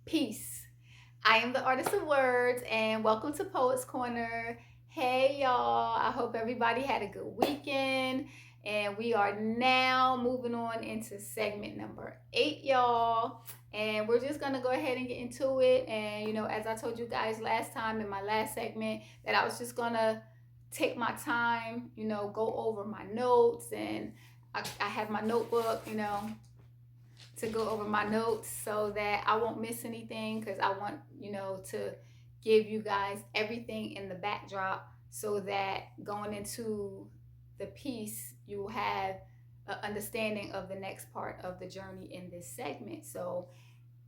Peace. I am the artist of words, and welcome to Poets Corner. Hey, y'all. I hope everybody had a good weekend. And we are now moving on into segment number 8, y'all. And we're just going to go ahead and get into it. And, as I told you guys last time in my last segment, that I was just going to take my time, go over my notes. And I have my notebook, to go over my notes so that I won't miss anything, because I want, to give you guys everything in the backdrop so that going into the piece, you will have an understanding of the next part of the journey in this segment. So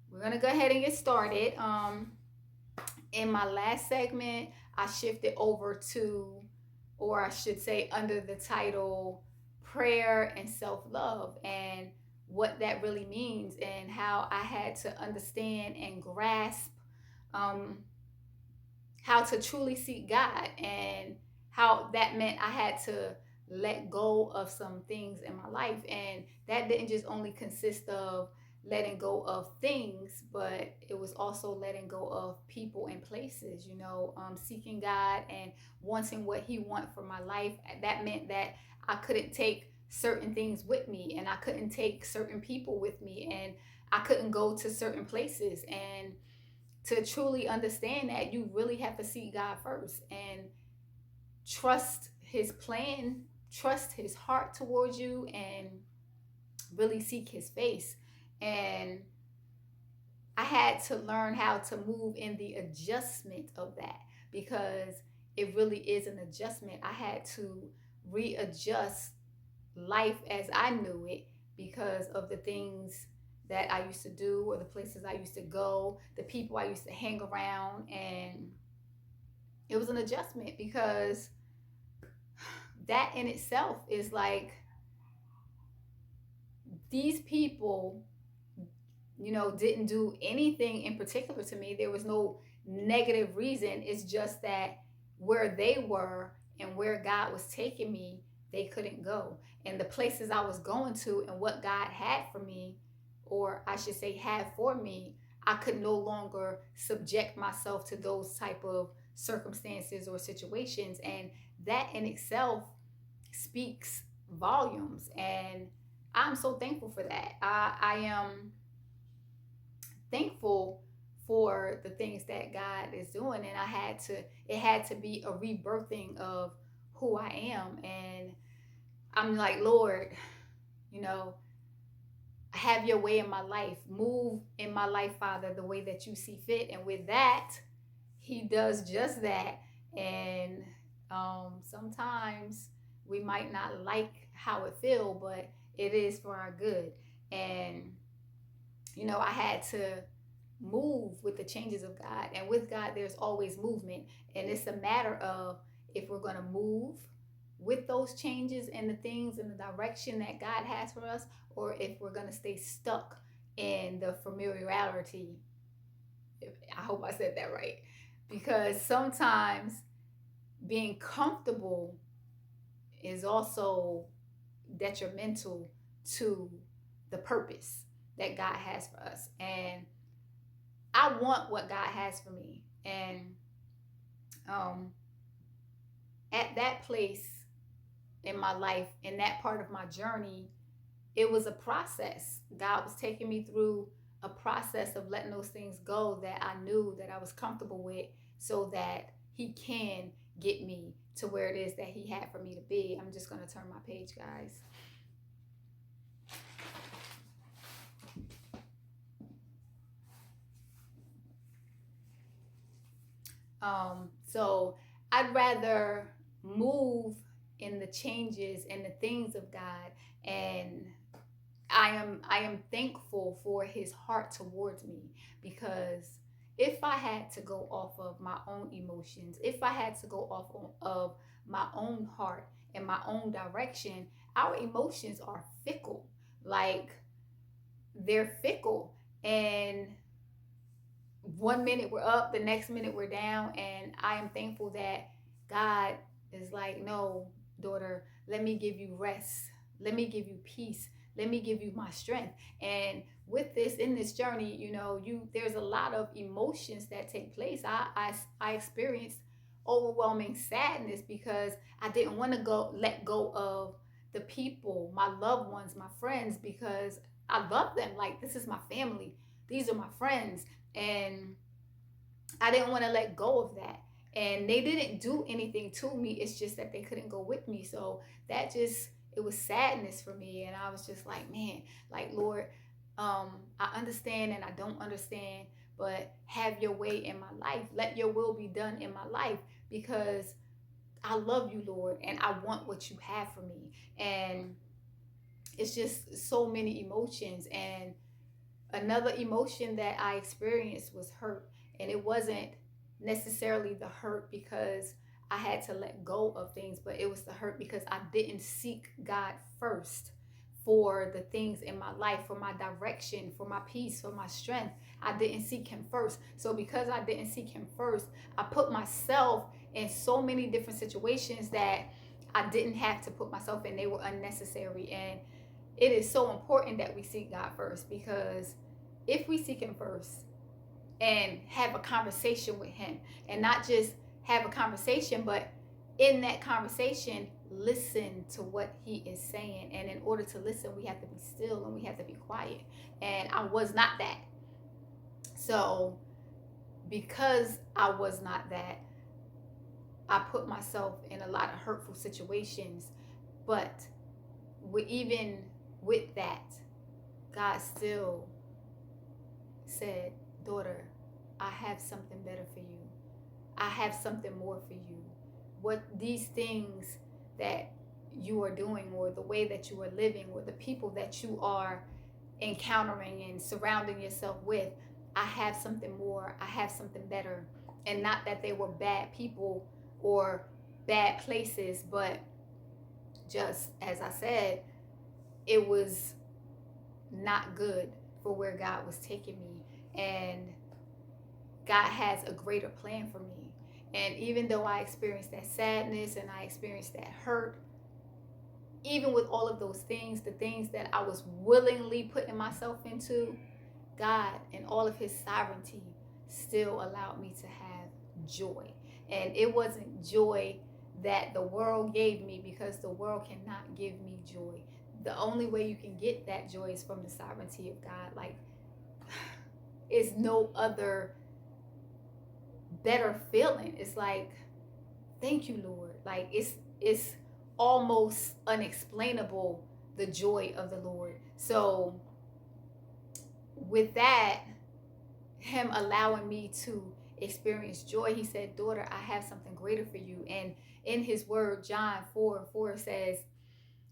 we're going to go ahead and get started. In my last segment, I shifted over to, or I should say, under the title Prayer and Self Love, and what that really means, and how I had to understand and grasp um, how to truly seek God, and how that meant I had to let go of some things in my life. And that didn't just only consist of letting go of things, but it was also letting go of people and places, seeking God and wanting what He wants for my life. That meant that I couldn't take certain things with me, and I couldn't take certain people with me, and I couldn't go to certain places. And to truly understand that, you really have to seek God first and trust His plan, trust His heart towards you, and really seek His face. And I had to learn how to move in the adjustment of that, because it really is an adjustment. I had to readjust life as I knew it because of the things that I used to do, or the places I used to go, the people I used to hang around. And it was an adjustment, because that in itself is like, these people, didn't do anything in particular to me. There was no negative reason. It's just that where they were and where God was taking me, they couldn't go. And the places I was going to and what God had for me, or I should say had for me, I could no longer subject myself to those type of circumstances or situations. And that in itself speaks volumes. And I'm so thankful for that. I am thankful for the things that God is doing. And it had to be a rebirthing of who I am. And I'm like, Lord, you know, have your way in my life. Move in my life, Father, the way that you see fit. And with that, He does just that. And sometimes we might not like how it feel, but it is for our good. And I had to move with the changes of God. And with God, there's always movement. And it's a matter of if we're going to move with those changes and the things in the direction that God has for us, or if we're going to stay stuck in the familiarity. I hope I said that right. Because sometimes being comfortable is also detrimental to the purpose that God has for us. And I want what God has for me. And at that place in my life, in that part of my journey, it was a process. God was taking me through a process of letting those things go that I knew that I was comfortable with, so that He can get me to where it is that He had for me to be. I'm just going to turn my page, guys. So I'd rather move in the changes and the things of God. And I am thankful for His heart towards me, because if I had to go off of my own emotions, if I had to go off of my own heart and my own direction, our emotions are fickle. Like, they're fickle. And one minute we're up, the next minute we're down. And I am thankful that God is like, no, daughter, let me give you rest. Let me give you peace. Let me give you my strength. And with this, in this journey, there's a lot of emotions that take place. I experienced overwhelming sadness because I didn't want to let go of the people, my loved ones, my friends, because I love them. Like, this is my family, these are my friends, and I didn't want to let go of that. And they didn't do anything to me. It's just that they couldn't go with me. So that just, it was sadness for me. And I was just like, man, like, Lord, I understand and I don't understand, but have your way in my life. Let your will be done in my life, because I love you, Lord, and I want what you have for me. And it's just so many emotions. And another emotion that I experienced was hurt. And it wasn't necessarily the hurt because I had to let go of things, but it was the hurt because I didn't seek God first for the things in my life, for my direction, for my peace, for my strength. I didn't seek Him first. So because I didn't seek Him first, I put myself in so many different situations that I didn't have to put myself in. They were unnecessary. And it is so important that we seek God first, because if we seek Him first and have a conversation with Him, and not just have a conversation, but in that conversation, listen to what He is saying. And in order to listen, we have to be still and we have to be quiet. And I was not that. So because I was not that, I put myself in a lot of hurtful situations. But even with that, God still said, daughter, I have something better for you. I have something more for you. What these things that you are doing, or the way that you are living, or the people that you are encountering and surrounding yourself with, I have something more. I have something better. And not that they were bad people or bad places, but just as I said, it was not good for where God was taking me. And God has a greater plan for me. And even though I experienced that sadness and I experienced that hurt, even with all of those things, the things that I was willingly putting myself into, God, in all of His sovereignty, still allowed me to have joy. And it wasn't joy that the world gave me, because the world cannot give me joy. The only way you can get that joy is from the sovereignty of God. Like, it's no other better feeling. It's like, thank you, Lord. Like, it's almost unexplainable, the joy of the Lord. So with that, Him allowing me to experience joy, He said, daughter, I have something greater for you. And in His word, John 4:4 says,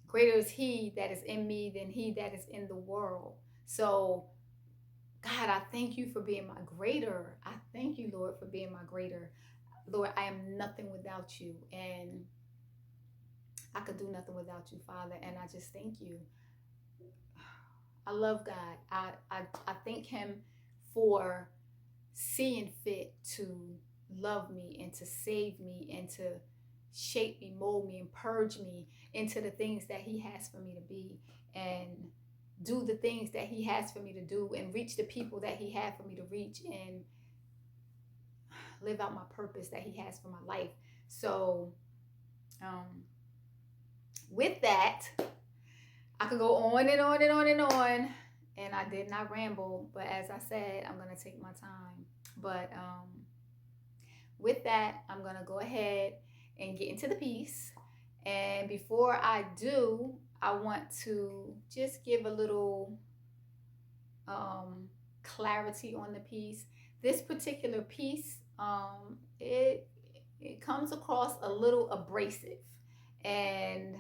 greater is He that is in me than he that is in the world. So God, I thank you for being my greater. I thank you, Lord, for being my greater. Lord, I am nothing without you, and I could do nothing without you, Father. And I just thank you. I love God. I thank Him for seeing fit to love me and to save me and to shape me, mold me, and purge me into the things that He has for me to be, and do the things that He has for me to do, and reach the people that He had for me to reach, and live out my purpose that He has for my life. So with that, I could go on and on and on and on, and I did not ramble, but as I said, I'm going to take my time. But with that, I'm going to go ahead and get into the piece. And before I do, I want to just give a little clarity on the piece. This particular piece, it comes across a little abrasive, and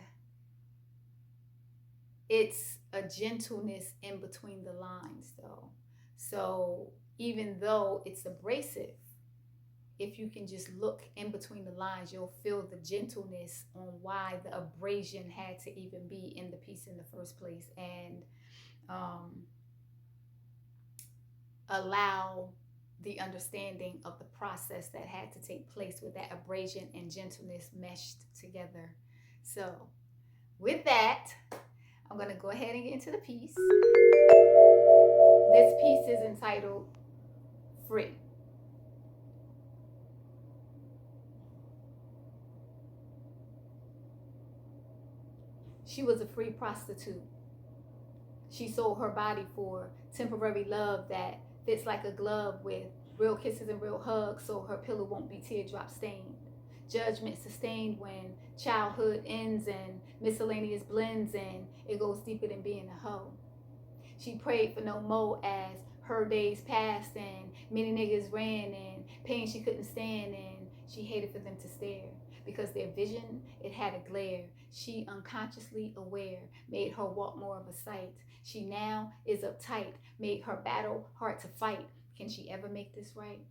it's a gentleness in between the lines, though. So even though it's abrasive, if you can just look in between the lines, you'll feel the gentleness on why the abrasion had to even be in the piece in the first place, and allow the understanding of the process that had to take place with that abrasion and gentleness meshed together. So with that, I'm going to go ahead and get into the piece. This piece is entitled Free. She was a free prostitute. She sold her body for temporary love that fits like a glove with real kisses and real hugs so her pillow won't be teardrop stained. Judgment sustained when childhood ends and miscellaneous blends and it goes deeper than being a hoe. She prayed for no more as her days passed and many niggas ran and pain she couldn't stand and she hated for them to stare because their vision, it had a glare. She unconsciously aware made her walk more of a sight. She now is uptight, made her battle hard to fight. Can she ever make this right?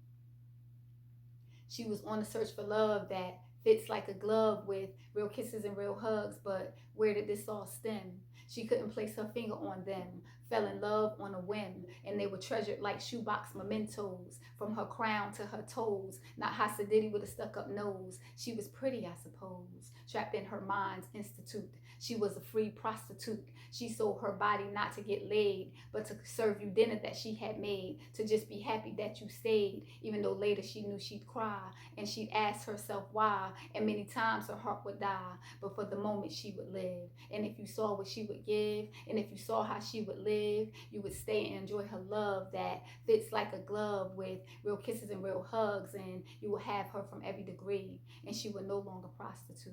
She was on a search for love that fits like a glove with real kisses and real hugs, but where did this all stem? She couldn't place her finger on them, fell in love on a whim, and they were treasured like shoebox mementos, from her crown to her toes, not Hasidity with a stuck up nose. She was pretty, I suppose, trapped in her mind's institute. She was a free prostitute. She sold her body not to get laid, but to serve you dinner that she had made, to just be happy that you stayed, even though later she knew she'd cry, and she'd ask herself why, and many times her heart would die, but for the moment she would live. And if you saw what she would give, and if you saw how she would live, you would stay and enjoy her love that fits like a glove with real kisses and real hugs, and you will have her from every degree, and she would no longer prostitute.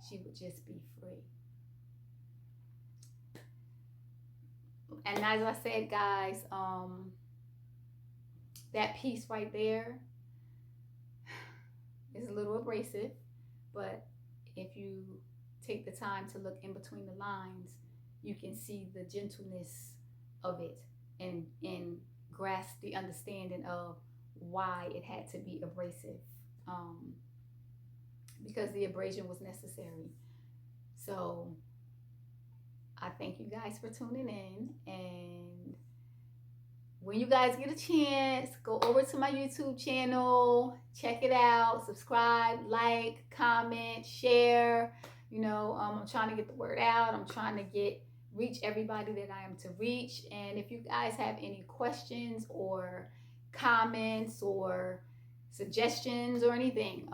She would just be free. And as I said, guys, that piece right there is a little abrasive, but if you take the time to look in between the lines, you can see the gentleness of it and grasp the understanding of why it had to be abrasive, um, because the abrasion was necessary. So I thank you guys for tuning in, and when you guys get a chance, go over to my YouTube channel, check it out, subscribe, like, comment, share. I'm trying to get the word out. I'm trying to reach everybody that I am to reach. And if you guys have any questions or comments or suggestions or anything,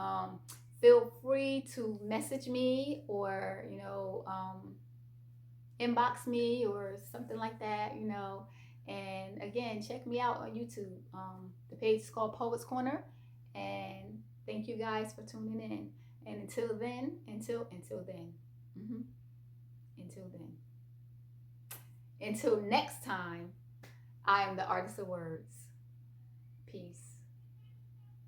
feel free to message me or inbox me or something like that. And again, check me out on YouTube. The page is called Poets Corner. And thank you guys for tuning in. And until then, mm-hmm, until then, until next time, I am the artist of words.